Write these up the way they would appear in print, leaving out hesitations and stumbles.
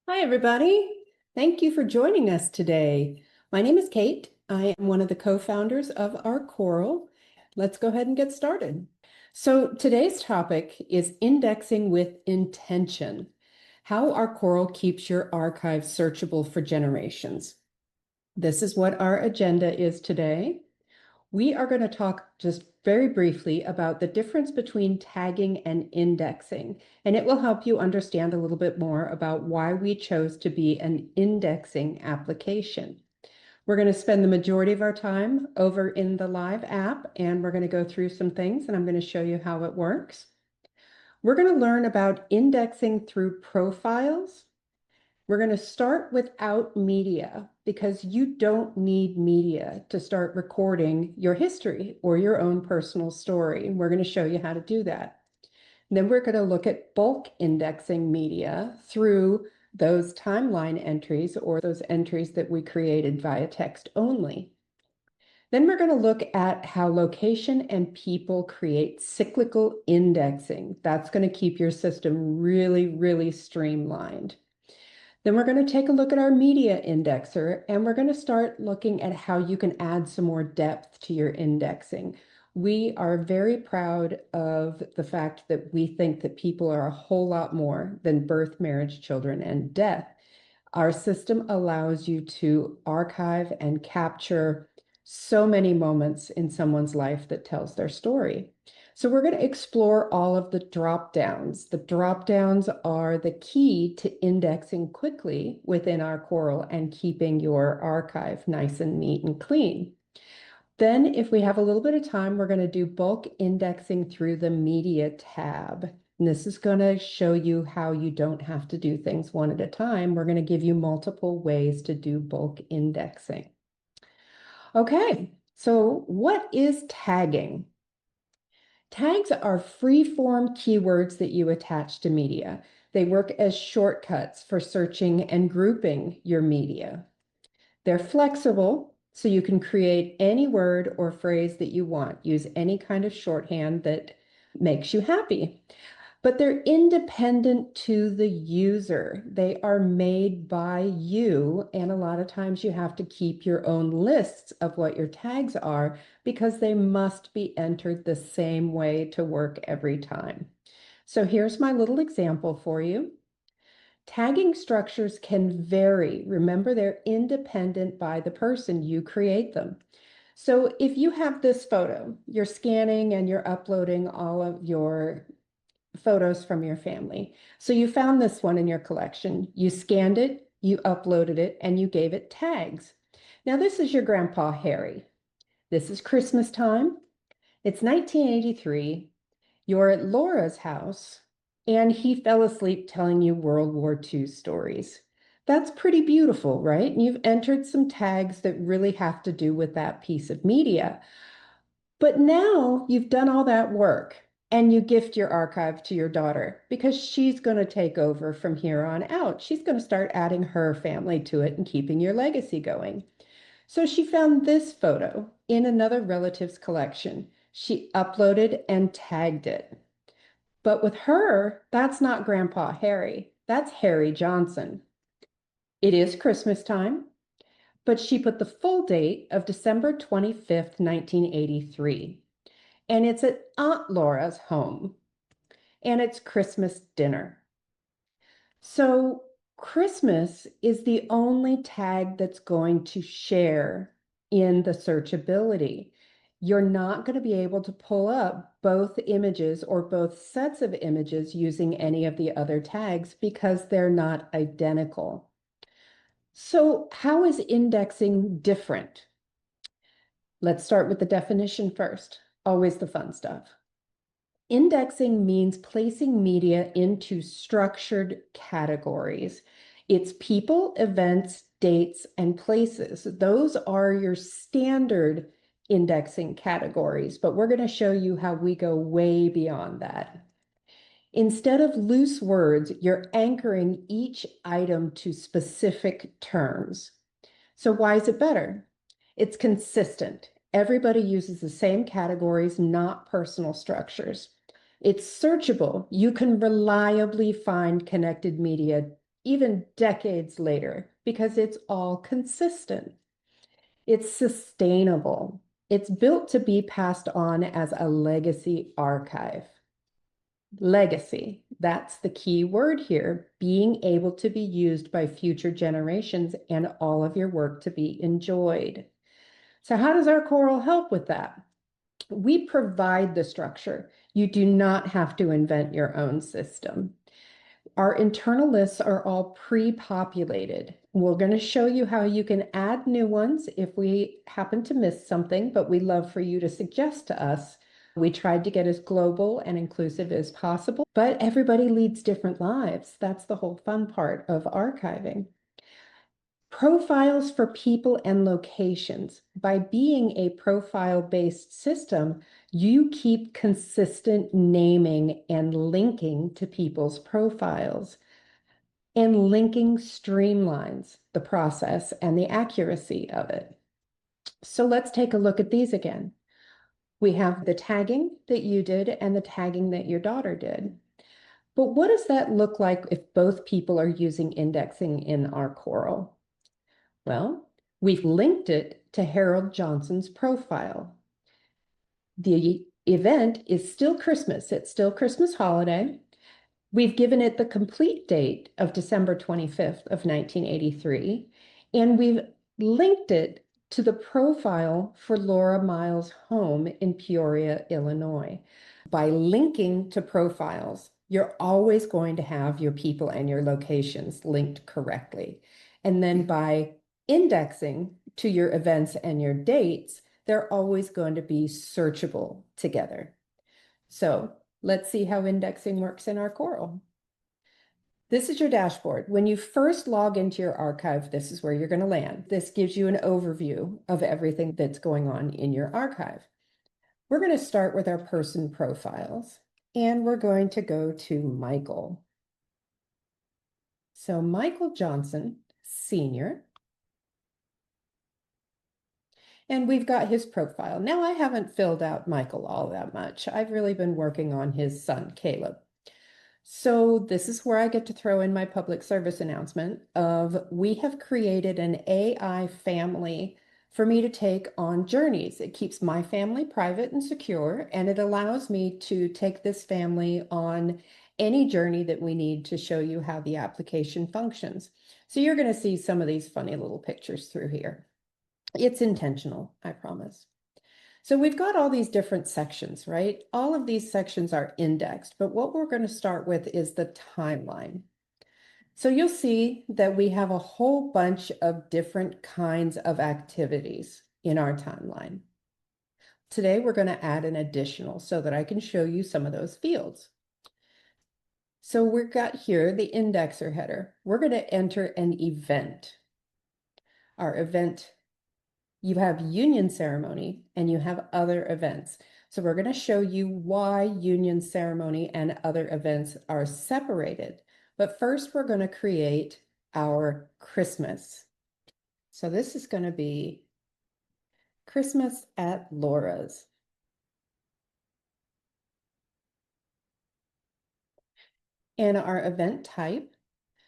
Hi, everybody. Thank you for joining us today. My name is Kate. I am one of the co-founders of Archoral. Let's go ahead and get started. So today's topic is indexing with intention, how Archoral keeps your archive searchable for generations. This is what our agenda is today. We are going to talk just very briefly about the difference between tagging and indexing, and it will help you understand a little bit more about why we chose to be an indexing application. We're going to spend the majority of our time over in the live app, and we're going to go through some things, and I'm going to show you how it works. We're going to learn about indexing through profiles. We're going to start without media because you don't need media to start recording your history or your own personal story. We're going to show you how to do that. And then we're going to look at bulk indexing media through those timeline entries or those entries that we created via text only. Then we're going to look at how location and people create cyclical indexing. That's going to keep your system really, really streamlined. Then we're going to take a look at our media indexer, and we're going to start looking at how you can add some more depth to your indexing. We are very proud of the fact that we think that people are a whole lot more than birth, marriage, children, and death. Our system allows you to archive and capture so many moments in someone's life that tells their story. So we're going to explore all of the drop downs. The drop downs are the key to indexing quickly within Archoral and keeping your archive nice and neat and clean. Then, if we have a little bit of time, we're going to do bulk indexing through the media tab. And this is going to show you how you don't have to do things one at a time. We're going to give you multiple ways to do bulk indexing. Okay, so what is tagging? Tags are free-form keywords that you attach to media. They work as shortcuts for searching and grouping your media. They're flexible, so you can create any word or phrase that you want. Use any kind of shorthand that makes you happy. But they're independent to the user. They are made by you, and a lot of times you have to keep your own lists of what your tags are because they must be entered the same way to work every time. So here's my little example for you. Tagging structures can vary. Remember, they're independent by the person. You create them. So if you have this photo, you're scanning and you're uploading all of your photos from your family. So you found this one in your collection. You scanned it, you uploaded it, and you gave it tags. Now, this is your Grandpa Harry. This is Christmas time. It's 1983. You're at Laura's house, and he fell asleep telling you World War II stories. That's pretty beautiful, right? And you've entered some tags that really have to do with that piece of media. But now you've done all that work and you gift your archive to your daughter because she's going to take over from here on out. She's going to start adding her family to it and keeping your legacy going. So she found this photo in another relative's collection. She uploaded and tagged it. But with her, that's not Grandpa Harry. That's Harry Johnson. It is Christmas time, but she put the full date of December 25th, 1983. And it's at Aunt Laura's home, and it's Christmas dinner. So Christmas is the only tag that's going to share in the searchability. You're not going to be able to pull up both images or both sets of images using any of the other tags because they're not identical. So how is indexing different? Let's start with the definition first. Always the fun stuff. Indexing means placing media into structured categories. It's people, events, dates, and places. Those are your standard indexing categories, but we're going to show you how we go way beyond that. Instead of loose words, you're anchoring each item to specific terms. So why is it better? It's consistent. Everybody uses the same categories, not personal structures. It's searchable. You can reliably find connected media even decades later, because it's all consistent. It's sustainable. It's built to be passed on as a legacy archive. Legacy, that's the key word here, being able to be used by future generations and all of your work to be enjoyed. So how does Archoral help with that? We provide the structure. You do not have to invent your own system. Our internal lists are all pre-populated. We're going to show you how you can add new ones if we happen to miss something, but we love for you to suggest to us. We tried to get as global and inclusive as possible, but everybody leads different lives. That's the whole fun part of archiving. Profiles for people and locations. By being a profile-based system, you keep consistent naming and linking to people's profiles. And linking streamlines the process and the accuracy of it. So let's take a look at these again. We have the tagging that you did and the tagging that your daughter did. But what does that look like if both people are using indexing in Archoral? Well, we've linked it to Harold Johnson's profile. The event is still Christmas. It's still Christmas holiday. We've given it the complete date of December 25th of 1983, and we've linked it to the profile for Laura Miles' home in Peoria, Illinois. By linking to profiles, you're always going to have your people and your locations linked correctly. And then by indexing to your events and your dates, they're always going to be searchable together. So let's see how indexing works in Archoral. This is your dashboard. When you first log into your archive, this is where you're going to land. This gives you an overview of everything that's going on in your archive. We're going to start with our person profiles, and we're going to go to Michael. So Michael Johnson, Senior. And we've got his profile. Now, I haven't filled out Michael all that much. I've really been working on his son, Caleb. So this is where I get to throw in my public service announcement of we have created an AI family for me to take on journeys. It keeps my family private and secure, and it allows me to take this family on any journey that we need to show you how the application functions. So you're going to see some of these funny little pictures through here. It's intentional, I promise. So we've got all these different sections, right? All of these sections are indexed, but what we're going to start with is the timeline. So you'll see that we have a whole bunch of different kinds of activities in our timeline. Today, we're going to add an additional so that I can show you some of those fields. So we've got here the indexer header. We're going to enter an event. Our event, you have union ceremony and you have other events. So we're going to show you why union ceremony and other events are separated. But first, we're going to create our Christmas. So this is going to be Christmas at Laura's. And our event type.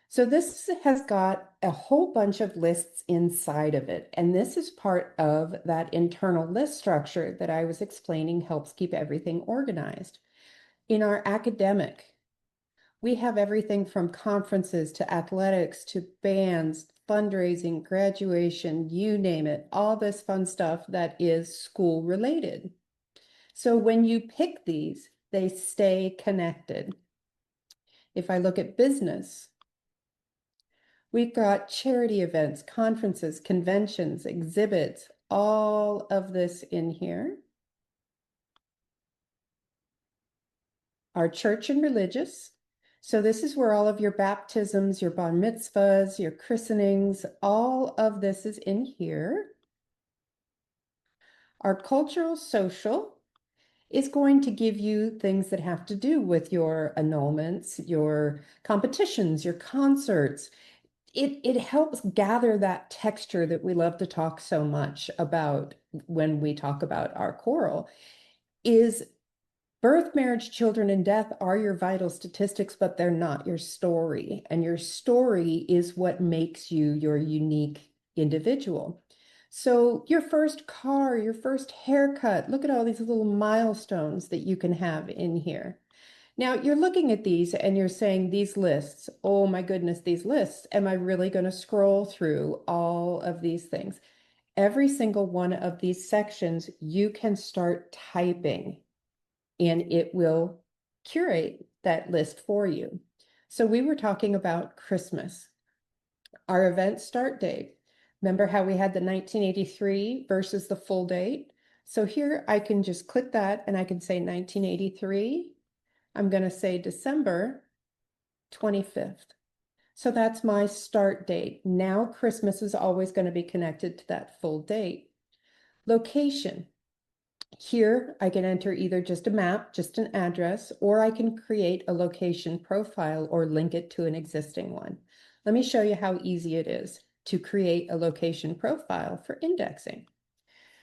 So this has got a whole bunch of lists inside of it. And this is part of that internal list structure that I was explaining helps keep everything organized. In our academic, we have everything from conferences to athletics to bands, fundraising, graduation, you name it, all this fun stuff that is school related. So when you pick these, they stay connected. If I look at business, we've got charity events, conferences, conventions, exhibits, all of this in here. Our church and religious. So this is where all of your baptisms, your bar mitzvahs, your christenings, all of this is in here. Our cultural social is going to give you things that have to do with your annulments, your competitions, your concerts. It helps gather that texture that we love to talk so much about when we talk about Archoral, is Birth, marriage, children, and death are your vital statistics, but they're not your story. And your story is what makes you your unique individual. So your first car, your first haircut, look at all these little milestones that you can have in here. Now you're looking at these and you're saying these lists, oh my goodness, these lists, am I really going to scroll through all of these things? Every single one of these sections, you can start typing and it will curate that list for you. So we were talking about Christmas, our event start date. Remember how we had the 1983 versus the full date? So here I can just click that and I can say 1983. I'm going to say December 25th. So that's my start date. Now Christmas is always going to be connected to that full date. Location. Here I can enter either just a map, just an address, or I can create a location profile or link it to an existing one. Let me show you how easy it is to create a location profile for indexing.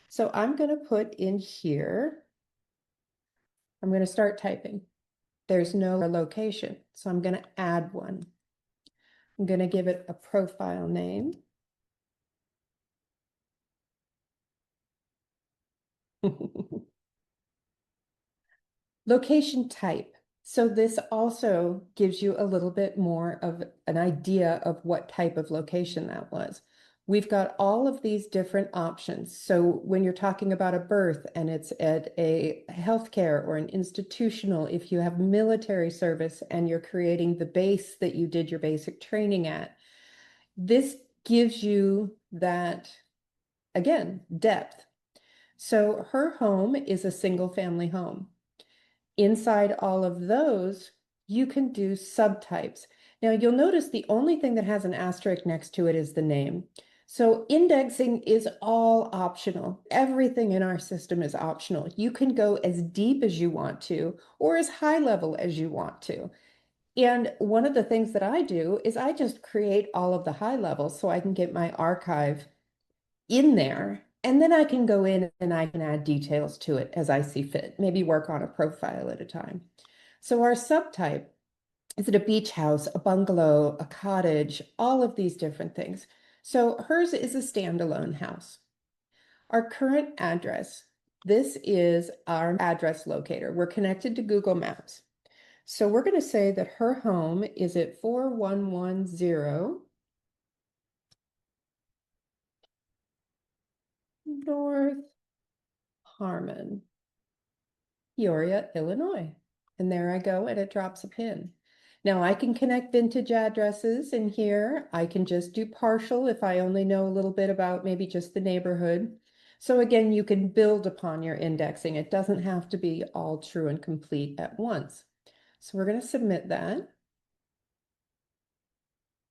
So I'm going to put in here, I'm going to start typing. There's no location, so I'm going to add one. I'm going to give it a profile name. Location type. So this also gives you a little bit more of an idea of what type of location that was. We've got all of these different options. So when you're talking about a birth and it's at a healthcare or an institutional, if you have military service and you're creating the base that you did your basic training at, this gives you that, again, depth. So her home is a single family home. Inside all of those, you can do subtypes. Now you'll notice the only thing that has an asterisk next to it is the name. So indexing is all optional. Everything in our system is optional. You can go as deep as you want to, or as high level as you want to. And one of the things that I do is I just create all of the high levels so I can get my archive in there. And then I can go in and I can add details to it as I see fit, maybe work on a profile at a time. So our subtype, is it a beach house, a bungalow, a cottage, all of these different things. So hers is a standalone house. Our current address, this is our address locator. We're connected to Google Maps. So we're going to say that her home is at 4110 North Harmon, Peoria, Illinois. And there I go, and it drops a pin. Now I can connect vintage addresses in here. I can just do partial if I only know a little bit about maybe just the neighborhood. So again, you can build upon your indexing. It doesn't have to be all true and complete at once. So we're going to submit that.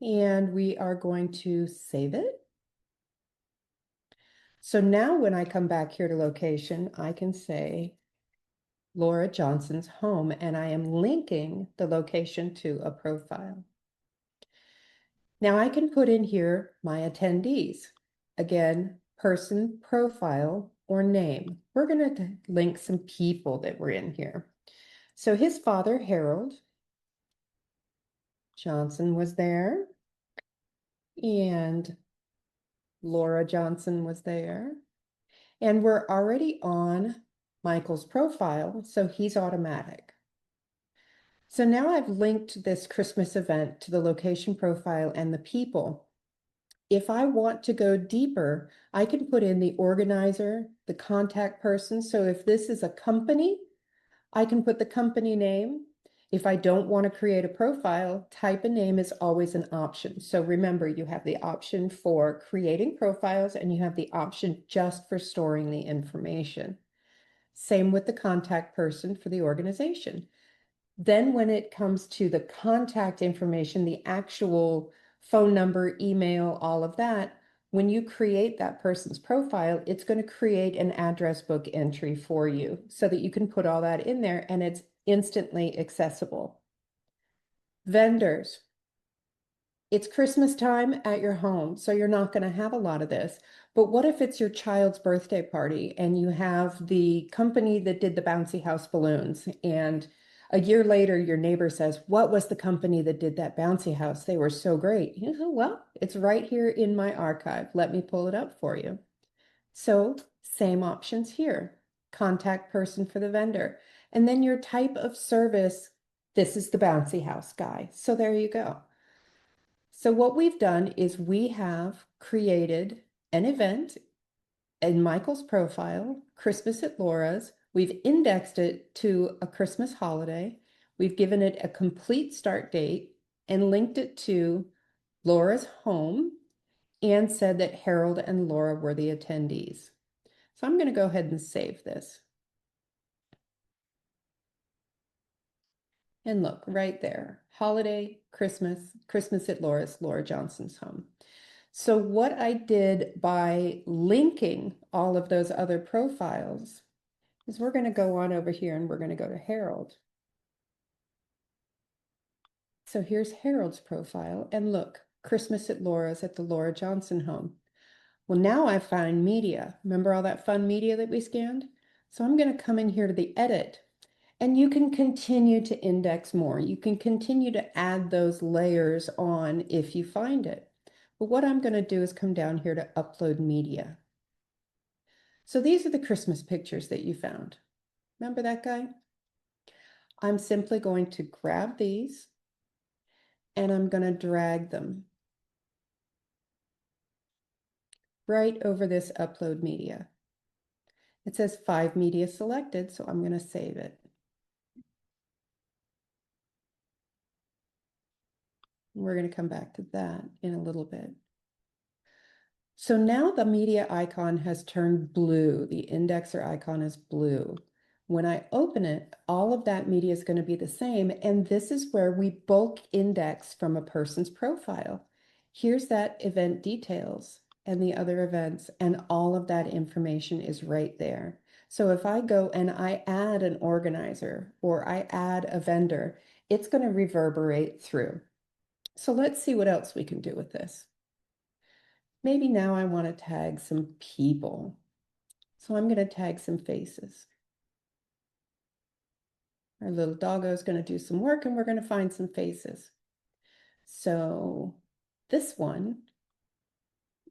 And we are going to save it. So now when I come back here to location, I can say Laura Johnson's home, and I am linking the location to a profile. Now I can put in here my attendees. Again, person, profile, or name. We're going to link some people that were in here. So his father, Harold Johnson, was there, and Laura Johnson was there. And we're already on Michael's profile, so he's automatic. So now I've linked this Christmas event to the location profile and the people. If I want to go deeper, I can put in the organizer, the contact person. So if this is a company, I can put the company name. If I don't want to create a profile, type a name is always an option. So remember, you have the option for creating profiles and you have the option just for storing the information. Same with the contact person for the organization. Then when it comes to the contact information, the actual phone number, email, all of that, when you create that person's profile, it's going to create an address book entry for you so that you can put all that in there and it's instantly accessible. Vendors. it's Christmas time at your home, so you're not going to have a lot of this. But what if it's your child's birthday party and you have the company that did the bouncy house balloons, and a year later your neighbor says, "What was the company that did that bouncy house? They were so great." You know, well, it's right here in my archive. Let me pull it up for you. So same options here. Contact person for the vendor. And then your type of service. This is the bouncy house guy. So there you go. So what we've done is we have created an event in Michael's profile, Christmas at Laura's. We've indexed it to a Christmas holiday. We've given it a complete start date and linked it to Laura's home and said that Harold and Laura were the attendees. So I'm going to go ahead and save this. And look, right there, holiday, Christmas at Laura's, Laura Johnson's home. So what I did by linking all of those other profiles is we're going to go on over here and we're going to go to Harold. So here's Harold's profile, and look, Christmas at Laura's at the Laura Johnson home. Well, now I find media. Remember all that fun media that we scanned? So I'm going to come in here to the edit, and you can continue to index more. You can continue to add those layers on if you find it. But what I'm going to do is come down here to upload media. So these are the Christmas pictures that you found. Remember that guy? I'm simply going to grab these and I'm going to drag them right over this upload media. It says 5 media selected, so I'm going to save it. We're going to come back to that in a little bit. So now the media icon has turned blue. The indexer icon is blue. When I open it, all of that media is going to be the same, and this is where we bulk index from a person's profile. Here's that event details and the other events, and all of that information is right there. So if I go and I add an organizer or I add a vendor, it's going to reverberate through. So let's see what else we can do with this. Maybe now I want to tag some people. So I'm going to tag some faces. Our little doggo is going to do some work and we're going to find some faces. So this one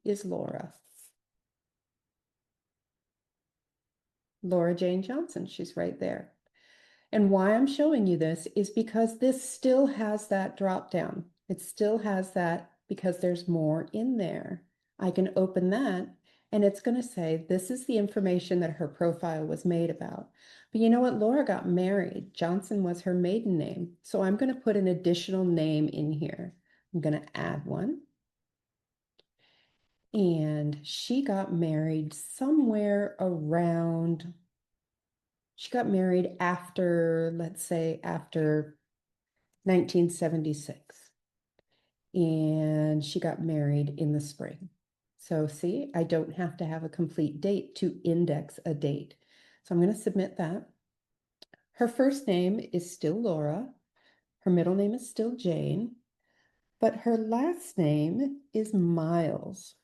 is Laura. Laura Jane Johnson, she's right there. And why I'm showing you this is because this still has that drop down. It still has that because there's more in there. I can open that and it's going to say, this is the information that her profile was made about. But you know what? Laura got married. Johnson was her maiden name. So I'm going to put an additional name in here. I'm going to add one. And she got married somewhere around, she got married after, let's say, after 1976. And she got married in the spring. So see, I don't have to have a complete date to index a date. So I'm going to submit that. Her first name is still Laura. Her middle name is still Jane, but her last name is Miles.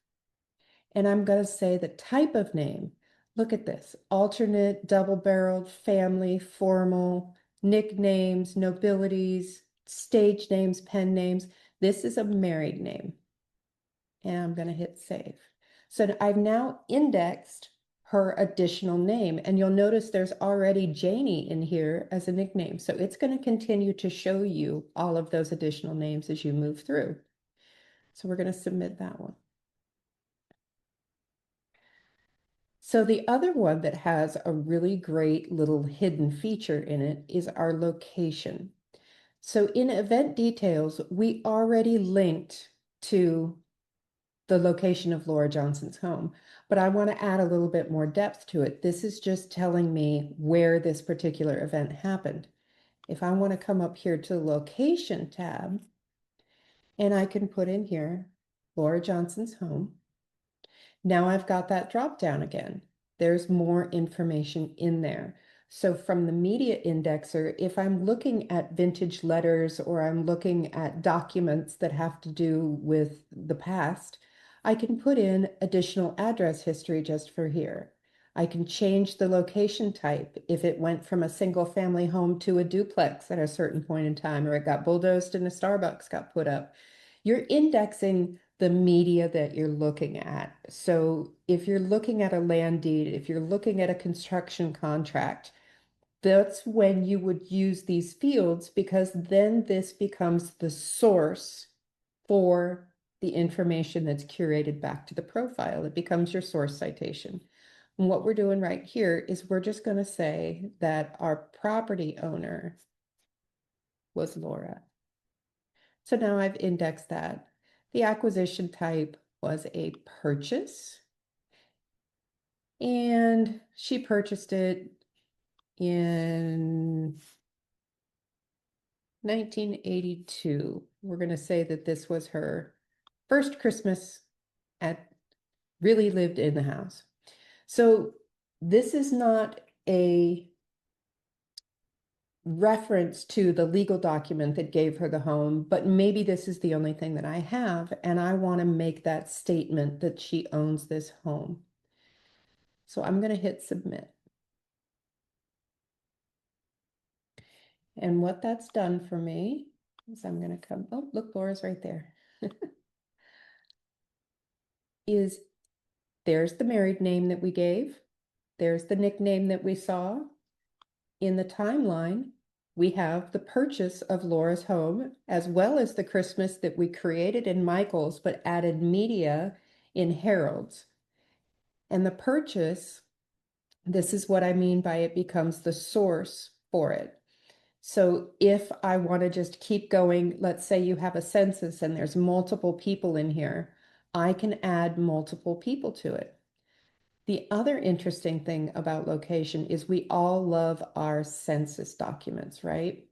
And I'm going to say the type of name. Look at this: alternate, double-barreled, family, formal, nicknames, nobilities, stage names, pen names. This is a married name. And I'm going to hit save. So I've now indexed her additional name, and you'll notice there's already Janie in here as a nickname. So it's going to continue to show you all of those additional names as you move through. So we're going to submit that one. So the other one that has a really great little hidden feature in it is our location. So in event details, we already linked to the location of Laura Johnson's home, but I want to add a little bit more depth to it. This is just telling me where this particular event happened. If I want to come up here to the location tab, and I can put in here Laura Johnson's home. Now I've got that drop down again. There's more information in there. So from the media indexer, if I'm looking at vintage letters or I'm looking at documents that have to do with the past, I can put in additional address history just for here. I can change the location type if it went from a single family home to a duplex at a certain point in time, or it got bulldozed and a Starbucks got put up. You're indexing the media that you're looking at. So if you're looking at a land deed, if you're looking at a construction contract, that's when you would use these fields, because then this becomes the source for the information that's curated back to the profile. It becomes your source citation. And what we're doing right here is we're just going to say that our property owner was Laura. So now I've indexed that. The acquisition type was a purchase, and she purchased it in 1982. We're going to say that this was her first Christmas really lived in the house. So this is not a reference to the legal document that gave her the home, but maybe this is the only thing that I have, and I want to make that statement that she owns this home. So I'm going to hit submit. And what that's done for me is I'm going to come, oh, look, Laura's right there. Is there's the married name that we gave. There's the nickname that we saw. In the timeline, we have the purchase of Laura's home, as well as the Christmas that we created in Michael's, but added media in Harold's. And the purchase, this is what I mean by it becomes the source for it. So if I want to just keep going, let's say you have a census and there's multiple people in here, I can add multiple people to it. The other interesting thing about location is we all love our census documents, right?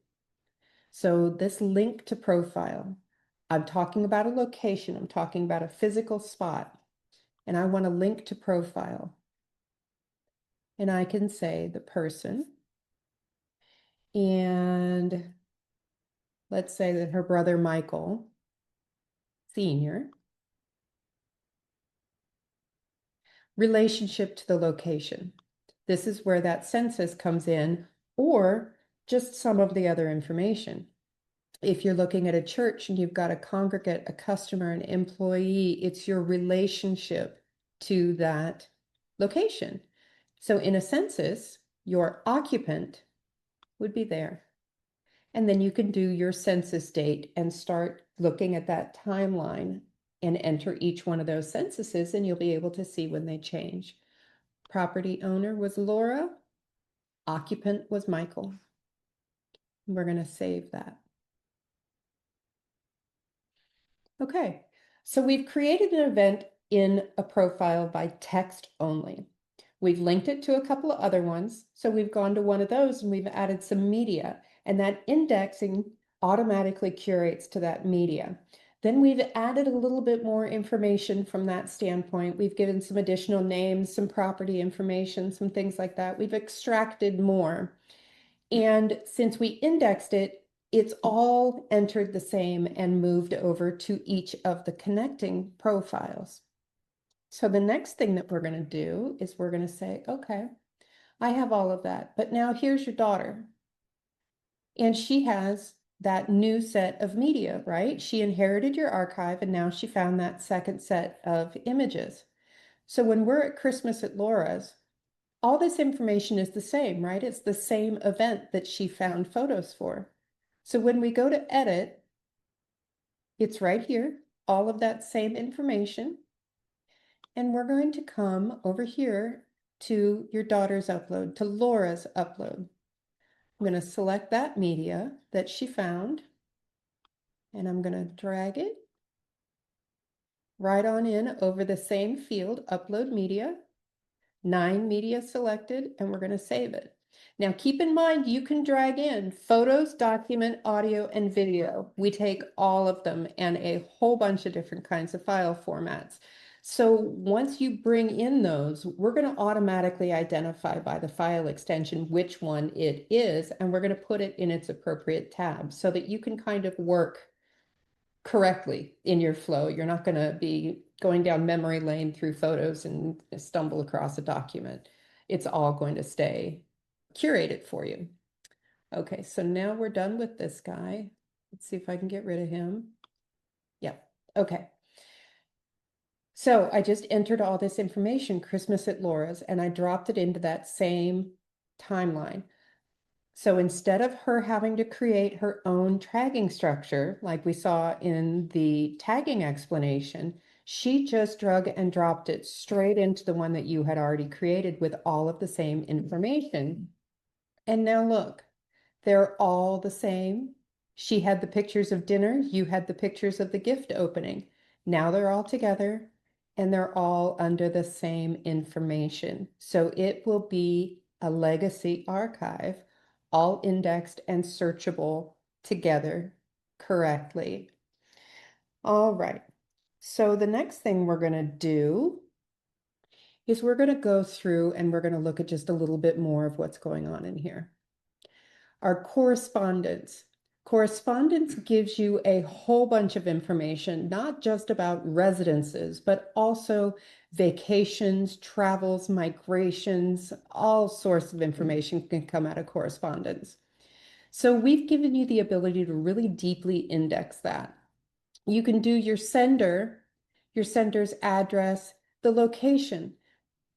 So this link to profile, I'm talking about a location, I'm talking about a physical spot, and I want to link to profile. And I can say the person, and let's say that her brother Michael, Sr., relationship to the location. This is where that census comes in, or just some of the other information. If you're looking at a church and you've got a congregate, a customer, an employee, it's your relationship to that location. So in a census, your occupant would be there. And then you can do your census date and start looking at that timeline and enter each one of those censuses, and you'll be able to see when they change. Property owner was Laura. Occupant was Michael. We're going to save that. Okay, so we've created an event in a profile by text only. We've linked it to a couple of other ones. So we've gone to one of those and we've added some media, and that indexing automatically curates to that media. Then we've added a little bit more information from that standpoint. We've given some additional names, some property information, some things like that. We've extracted more. And since we indexed it, it's all entered the same and moved over to each of the connecting profiles. So the next thing that we're going to do is we're going to say, okay, I have all of that, but now here's your daughter. And she has that new set of media, right? She inherited your archive and now she found that second set of images. So when we're at Christmas at Laura's, all this information is the same, right? It's the same event that she found photos for. So when we go to edit, it's right here, all of that same information. And we're going to come over here to your daughter's upload, to Laura's upload. I'm going to select that media that she found, and I'm going to drag it right on in over the same field, upload media, 9 media selected, and we're going to save it. Now keep in mind, you can drag in photos, document, audio, and video. We take all of them and a whole bunch of different kinds of file formats. So once you bring in those, we're going to automatically identify by the file extension which one it is, and we're going to put it in its appropriate tab so that you can kind of work correctly in your flow. You're not going to be going down memory lane through photos and stumble across a document. It's all going to stay curated for you. Okay, so now we're done with this guy. Let's see if I can get rid of him. Yeah, okay. So I just entered all this information, Christmas at Laura's, and I dropped it into that same timeline. So instead of her having to create her own tagging structure, like we saw in the tagging explanation, she just drug and dropped it straight into the one that you had already created with all of the same information. And now look, they're all the same. She had the pictures of dinner, you had the pictures of the gift opening. Now they're all together and they're all under the same information. So it will be a legacy archive, all indexed and searchable together correctly. All right. So the next thing we're going to do is we're going to go through and we're going to look at just a little bit more of what's going on in here. Our correspondence. Correspondence gives you a whole bunch of information, not just about residences, but also vacations, travels, migrations, all sorts of information can come out of correspondence. So we've given you the ability to really deeply index that. You can do your sender's address, the location.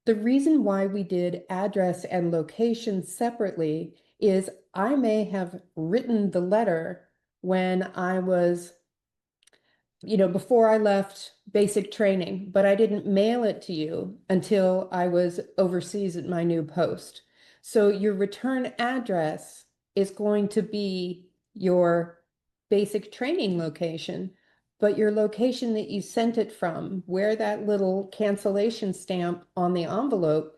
The reason why we did address and location separately is I may have written the letter when I was, before I left basic training, but I didn't mail it to you until I was overseas at my new post. So your return address is going to be your basic training location, but your location that you sent it from, where that little cancellation stamp on the envelope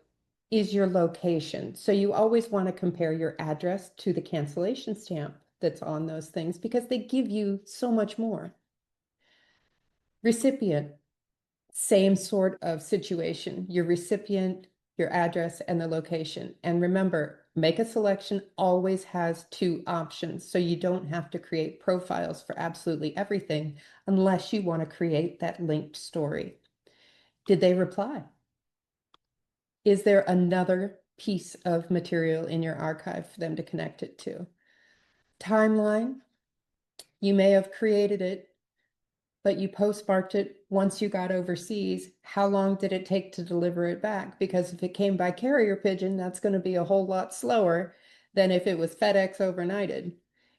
is your location. So you always want to compare your address to the cancellation stamp that's on those things because they give you so much more. Recipient, same sort of situation. Your recipient, your address, and the location. And remember, make a selection always has two options. So you don't have to create profiles for absolutely everything unless you want to create that linked story. Did they reply? Is there another piece of material in your archive for them to connect it to? Timeline, you may have created it, but you postmarked it once you got overseas. How long did it take to deliver it back? Because if it came by carrier pigeon, that's going to be a whole lot slower than if it was FedEx overnighted.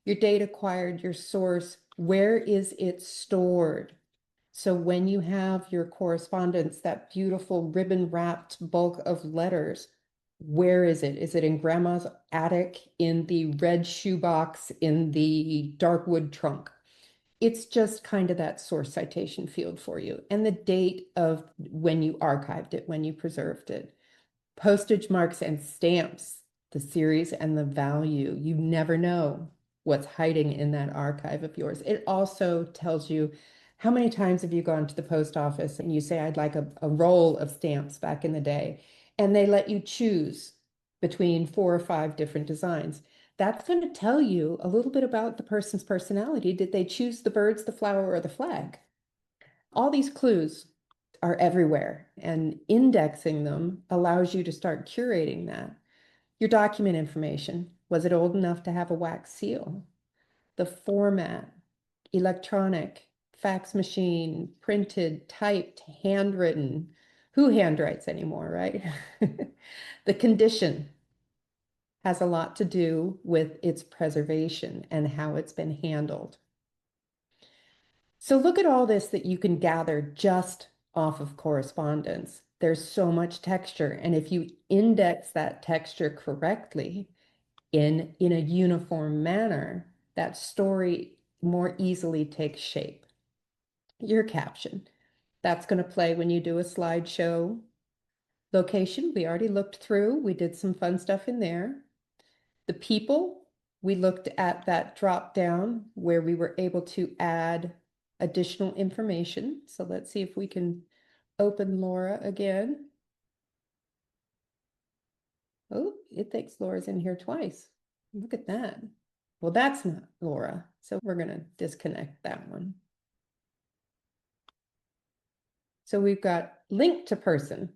Your date acquired, your source, where is it stored? So when you have your correspondence, that beautiful ribbon wrapped bulk of letters, where is it? Is it in grandma's attic, in the red shoebox, in the dark wood trunk? It's just kind of that source citation field for you and the date of when you archived it, when you preserved it. Postage marks and stamps, the series and the value. You never know what's hiding in that archive of yours. It also tells you how many times have you gone to the post office and you say, I'd like a roll of stamps back in the day, and they let you choose between 4 or 5 different designs. That's going to tell you a little bit about the person's personality. Did they choose the birds, the flower, or the flag? All these clues are everywhere, and indexing them allows you to start curating that. Your document information, was it old enough to have a wax seal? The format, electronic, fax machine, printed, typed, handwritten. Who handwrites anymore, right? The condition has a lot to do with its preservation and how it's been handled. So look at all this that you can gather just off of correspondence. There's so much texture, and if you index that texture correctly in a uniform manner, that story more easily takes shape. Your caption, that's going to play when you do a slideshow. Location, we already looked through. We did some fun stuff in there. The people, we looked at that drop down where we were able to add additional information. So let's see if we can open Laura again. Oh, it thinks Laura's in here twice. Look at that. Well, that's not Laura. So we're going to disconnect that one. So we've got link to person.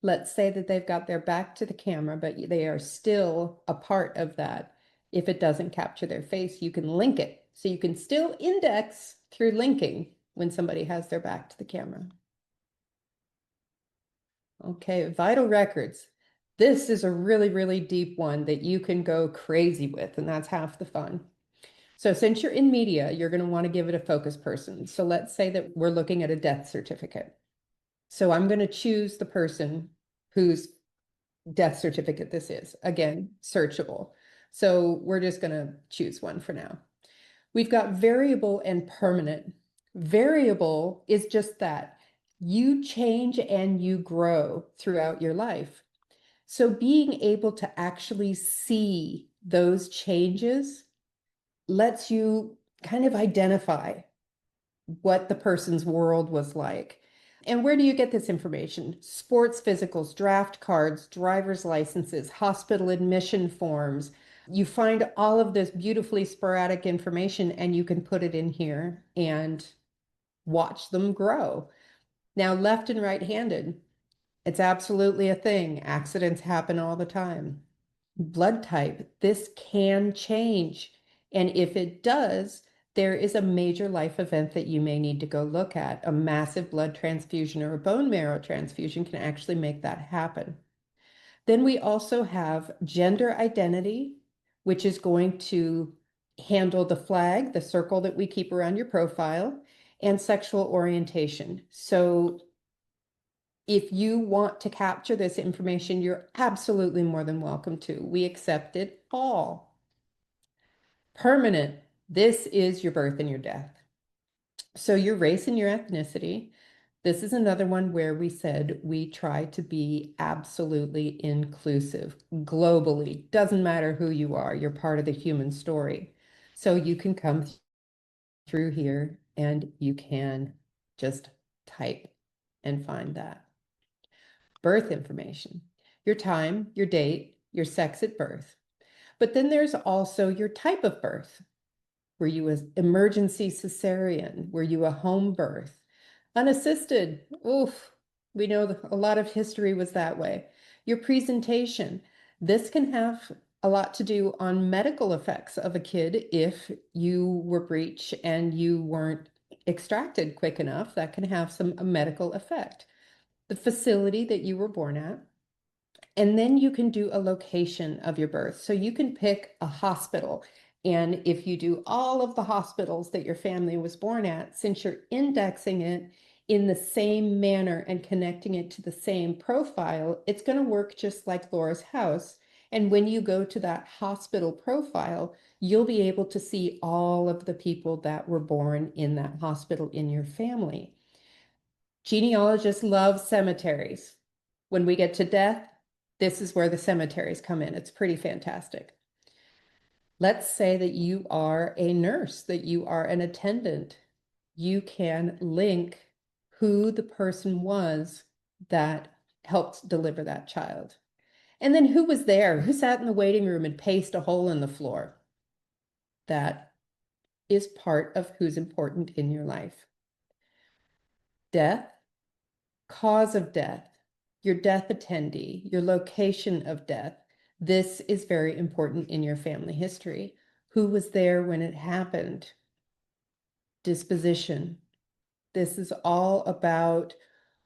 Let's say that they've got their back to the camera, but they are still a part of that. If it doesn't capture their face, you can link it. So you can still index through linking when somebody has their back to the camera. Okay, vital records. This is a really, really deep one that you can go crazy with, and that's half the fun. So since you're in media, you're going to want to give it a focus person. So let's say that we're looking at a death certificate. So I'm going to choose the person whose death certificate this is. Again, searchable. So we're just going to choose one for now. We've got variable and permanent. Variable is just that. You change and you grow throughout your life. So being able to actually see those changes lets you kind of identify what the person's world was like. And where do you get this information? Sports physicals, draft cards, driver's licenses, hospital admission forms. You find all of this beautifully sporadic information and you can put it in here and watch them grow. Now, left and right-handed, it's absolutely a thing. Accidents happen all the time. Blood type, this can change. And if it does, there is a major life event that you may need to go look at. A massive blood transfusion or a bone marrow transfusion can actually make that happen. Then we also have gender identity, which is going to handle the flag, the circle that we keep around your profile, and sexual orientation. So if you want to capture this information, you're absolutely more than welcome to. We accept it all. Permanent, this is your birth and your death. So your race and your ethnicity. This is another one where we said we try to be absolutely inclusive globally. Doesn't matter who you are, you're part of the human story. So you can come through here and you can just type and find that. Birth information, your time, your date, your sex at birth. But then there's also your type of birth. Were you an emergency cesarean? Were you a home birth? Unassisted, oof, we know a lot of history was that way. Your presentation, this can have a lot to do on medical effects of a kid if you were breech and you weren't extracted quick enough. That can have some medical effect. The facility that you were born at, and then you can do a location of your birth. So you can pick a hospital. And if you do all of the hospitals that your family was born at, since you're indexing it in the same manner and connecting it to the same profile, it's going to work just like Laura's house. And when you go to that hospital profile, you'll be able to see all of the people that were born in that hospital in your family. Genealogists love cemeteries. When we get to death, this is where the cemeteries come in. It's pretty fantastic. Let's say that you are a nurse, that you are an attendant. You can link who the person was that helped deliver that child. And then who was there? Who sat in the waiting room and paced a hole in the floor? That is part of who's important in your life. Death, cause of death, your death attendee, your location of death. This is very important in your family history. Who was there when it happened? Disposition. This is all about,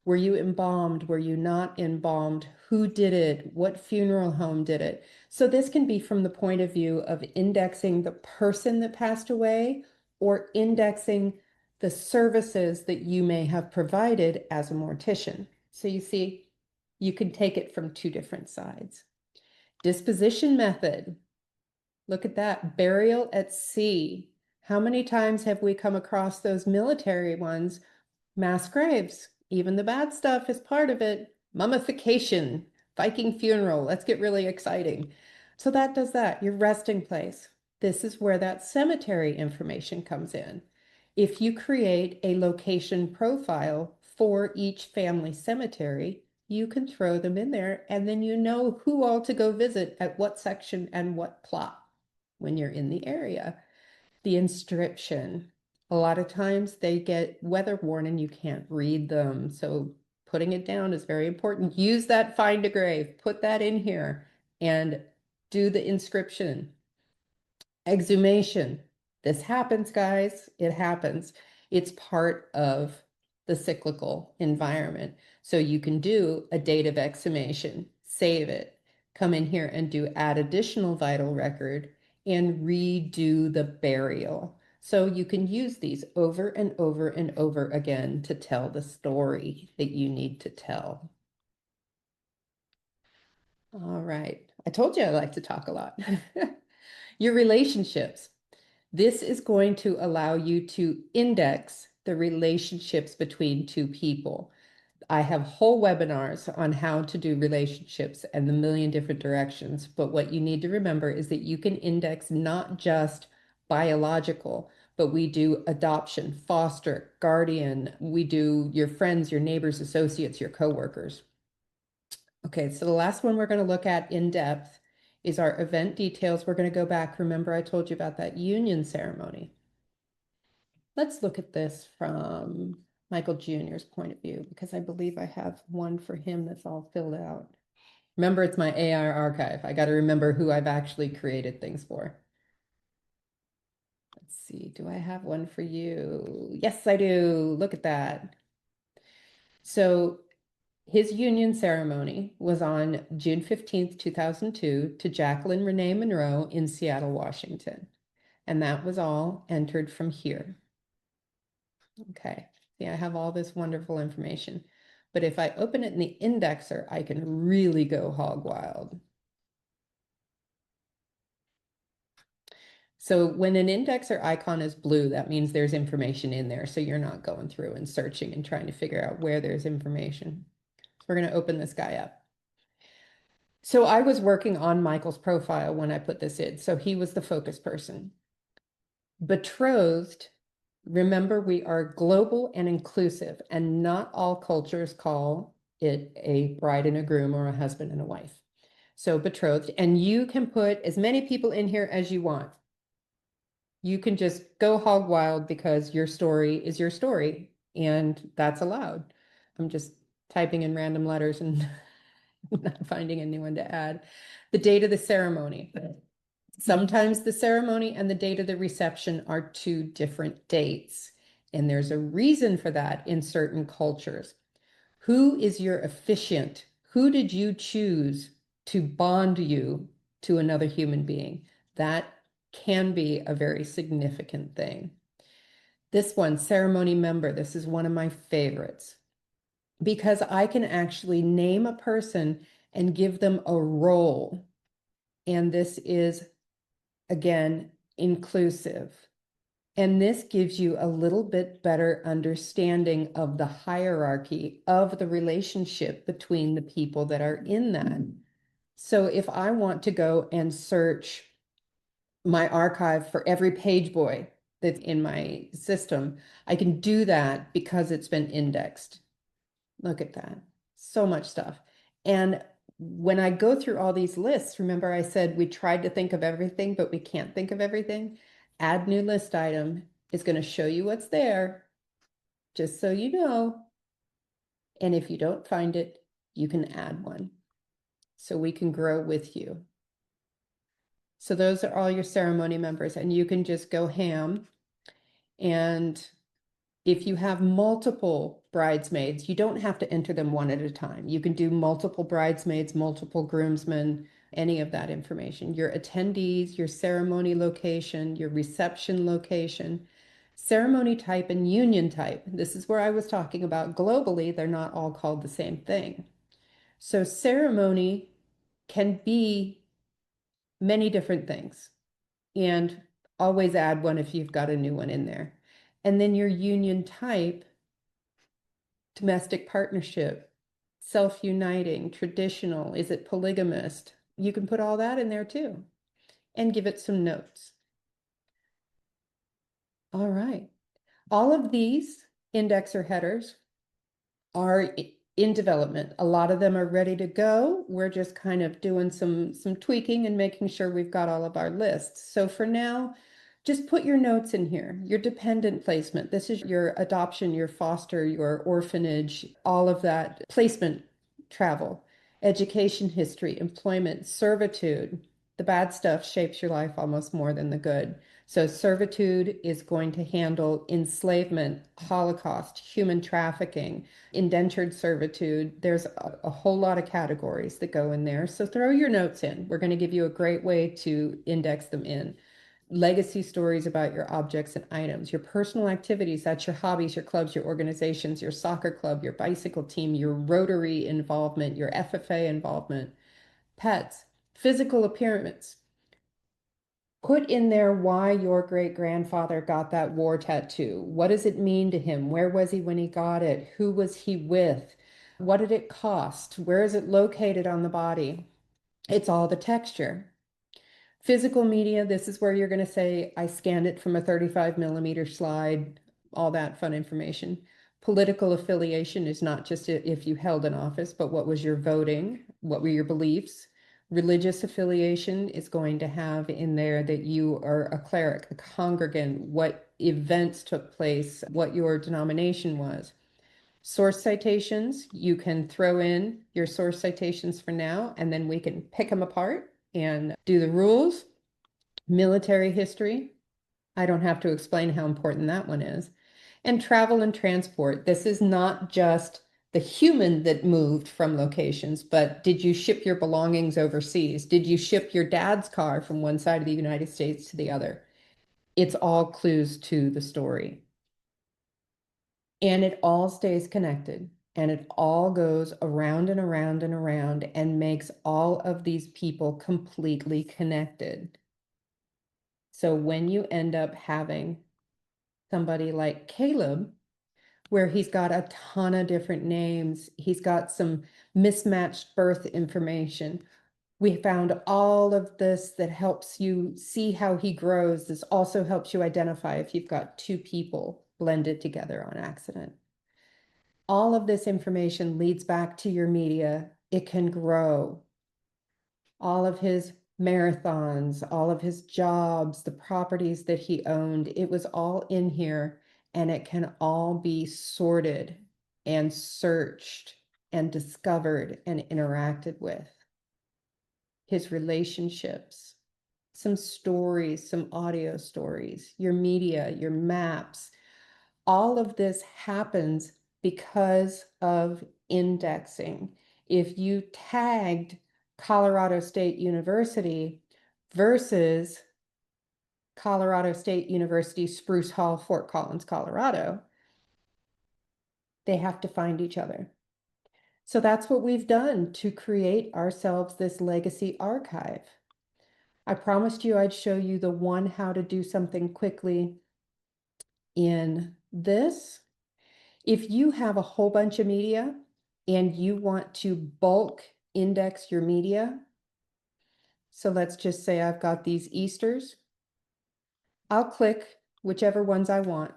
were you embalmed? Were you not embalmed? Who did it? What funeral home did it? So this can be from the point of view of indexing the person that passed away or indexing the services that you may have provided as a mortician. So you see, you can take it from two different sides. Disposition method. Look at that, burial at sea. How many times have we come across those military ones? Mass graves, even the bad stuff is part of it. Mummification, Viking funeral, let's get really exciting. So that does that, your resting place. This is where that cemetery information comes in. If you create a location profile for each family cemetery, you can throw them in there, and then you know who all to go visit at what section and what plot when you're in the area. The inscription, a lot of times they get weather worn and you can't read them. So putting it down is very important. Use that find a grave, put that in here and do the inscription. Exhumation. This happens, guys. It happens. It's part of the cyclical environment. So you can do a date of exhumation, save it, come in here and do add additional vital record and redo the burial. So you can use these over and over and over again to tell the story that you need to tell. All right. I told you I like to talk a lot. Your relationships. This is going to allow you to index the relationships between two people. I have whole webinars on how to do relationships and the million different directions. But what you need to remember is that you can index not just biological, but we do adoption, foster, guardian. We do your friends, your neighbors, associates, your coworkers. Okay, so the last one we're going to look at in depth is our event details. We're going to go back. Remember, I told you about that union ceremony. Let's look at this from Michael Jr.'s point of view, because I believe I have one for him that's all filled out. Remember, it's my AI archive. I got to remember who I've actually created things for. Let's see, do I have one for you? Yes, I do. Look at that. So his union ceremony was on June 15th, 2002 to Jacqueline Renee Monroe in Seattle, Washington. And that was all entered from here. Okay, yeah, I have all this wonderful information. But if I open it in the indexer, I can really go hog wild. So when an indexer icon is blue, that means there's information in there. So you're not going through and searching and trying to figure out where there's information. So we're going to open this guy up. So I was working on Michael's profile when I put this in. So he was the focus person. Betrothed, remember, we are global and inclusive, and not all cultures call it a bride and a groom or a husband and a wife. So betrothed, and you can put as many people in here as you want. You can just go hog wild because your story is your story, and that's allowed. I'm just typing in random letters and not finding anyone to add. The date of the ceremony. Sometimes the ceremony and the date of the reception are two different dates. And there's a reason for that in certain cultures. Who is your officiant? Who did you choose to bond you to another human being? That can be a very significant thing. This one, ceremony member, this is one of my favorites because I can actually name a person and give them a role. And this is, again, inclusive. And this gives you a little bit better understanding of the hierarchy of the relationship between the people that are in that. So if I want to go and search my archive for every page boy that's in my system, I can do that because it's been indexed. Look at that. So much stuff. And when I go through all these lists, remember I said we tried to think of everything, but we can't think of everything. Add new list item is going to show you what's there, just so you know. And if you don't find it, you can add one so we can grow with you. So those are all your ceremony members, and you can just go ham. And if you have multiple bridesmaids, you don't have to enter them one at a time. You can do multiple bridesmaids, multiple groomsmen, any of that information. Your attendees, your ceremony location, your reception location, ceremony type, and union type. This is where I was talking about globally, they're not all called the same thing. So ceremony can be many different things. And always add one if you've got a new one in there. And then your union type, domestic partnership, self-uniting, traditional, is it polygamist? You can put all that in there too and give it some notes. All right. All of these indexer headers are in development. A lot of them are ready to go. We're just kind of doing some tweaking and making sure we've got all of our lists. So for now, just put your notes in here, your dependent placement. This is your adoption, your foster, your orphanage, all of that placement travel, education history, employment, servitude. The bad stuff shapes your life almost more than the good. So servitude is going to handle enslavement, Holocaust, human trafficking, indentured servitude. There's a whole lot of categories that go in there. So throw your notes in. We're going to give you a great way to index them in. Legacy stories about your objects and items, your personal activities, that's your hobbies, your clubs, your organizations, your soccer club, your bicycle team, your Rotary involvement, your FFA involvement, pets, physical appearance. Put in there why your great-grandfather got that war tattoo. What does it mean to him? Where was he when he got it? Who was he with? What did it cost? Where is it located on the body? It's all the texture. Physical media, this is where you're going to say, I scanned it from a 35mm slide, all that fun information. Political affiliation is not just if you held an office, but what was your voting? What were your beliefs? Religious affiliation is going to have in there that you are a cleric, a congregant, what events took place, what your denomination was. Source citations, you can throw in your source citations for now, and then we can pick them apart and do the rules. Military history, I don't have to explain how important that one is. And travel and transport, this is not just the human that moved from locations, but did you ship your belongings overseas? Did you ship your dad's car from one side of the United States to the other? It's all clues to the story. And it all stays connected. And it all goes around and around and around and makes all of these people completely connected. So when you end up having somebody like Caleb, where he's got a ton of different names, he's got some mismatched birth information. We found all of this that helps you see how he grows. This also helps you identify if you've got two people blended together on accident. All of this information leads back to your media. It can grow. All of his marathons, all of his jobs, the properties that he owned, it was all in here, and it can all be sorted and searched and discovered and interacted with. His relationships, some stories, some audio stories, your media, your maps, all of this happens because of indexing. If you tagged Colorado State University versus Colorado State University, Spruce Hall, Fort Collins, Colorado, they have to find each other. So that's what we've done to create ourselves this legacy archive. I promised you I'd show you the one how to do something quickly in this. If you have a whole bunch of media and you want to bulk index your media, so let's just say I've got these Easters, I'll click whichever ones I want.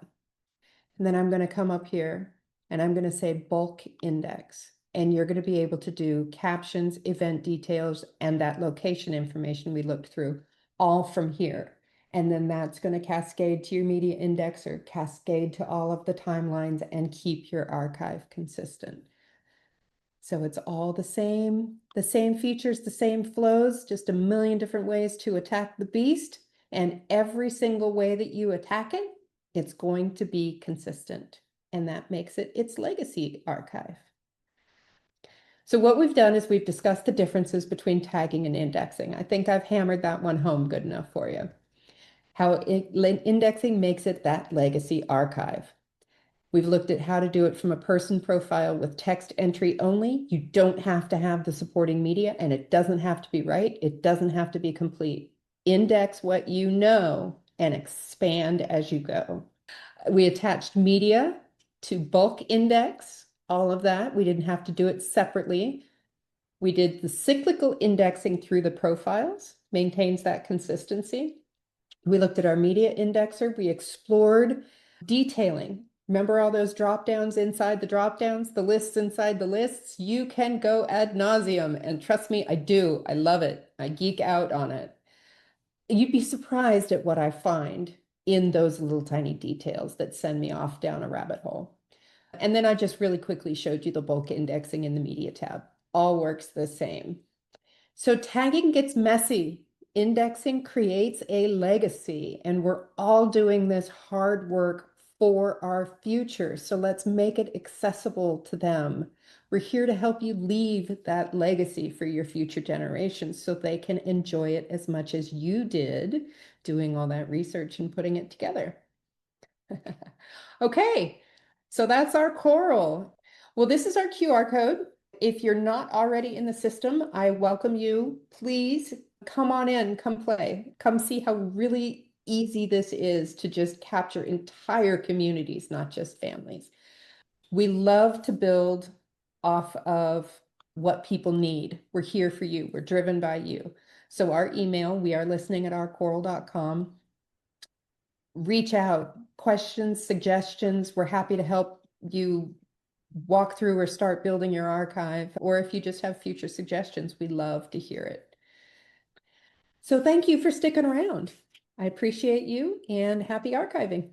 And then I'm going to come up here and I'm going to say bulk index. And you're going to be able to do captions, event details, and that location information we looked through all from here. And then that's going to cascade to your media index or cascade to all of the timelines and keep your archive consistent. So it's all the same features, the same flows, just a million different ways to attack the beast. And every single way that you attack it, it's going to be consistent. And that makes it its legacy archive. So what we've done is we've discussed the differences between tagging and indexing. I think I've hammered that one home good enough for you. How indexing makes it that legacy archive. We've looked at how to do it from a person profile with text entry only. You don't have to have the supporting media, and it doesn't have to be right. It doesn't have to be complete. Index what you know and expand as you go. We attached media to bulk index, all of that. We didn't have to do it separately. We did the cyclical indexing through the profiles, maintains that consistency. We looked at our media indexer. We explored detailing, Remember all those drop downs inside the drop downs, the lists inside the lists? You can go ad nauseum. And trust me, I do. I love it. I geek out on it. You'd be surprised at what I find in those little tiny details that send me off down a rabbit hole. And then I just really quickly showed you the bulk indexing in the media tab. All works the same. So tagging gets messy. Indexing creates a legacy, and we're all doing this hard work for our future. So let's make it accessible to them. We're here to help you leave that legacy for your future generations so they can enjoy it as much as you did doing all that research and putting it together. Okay, so that's our coral. Well, this is our QR code. If you're not already in the system, I welcome you. Please come on in, come play, come see how really easy this is to just capture entire communities, not just families. We love to build off of what people need. We're here for you. We're driven by you. So our email, wearelistening@archoral.com. Reach out, questions, suggestions. We're happy to help you walk through or start building your archive, or if you just have future suggestions, we love to hear it. So thank you for sticking around. I appreciate you and happy archiving.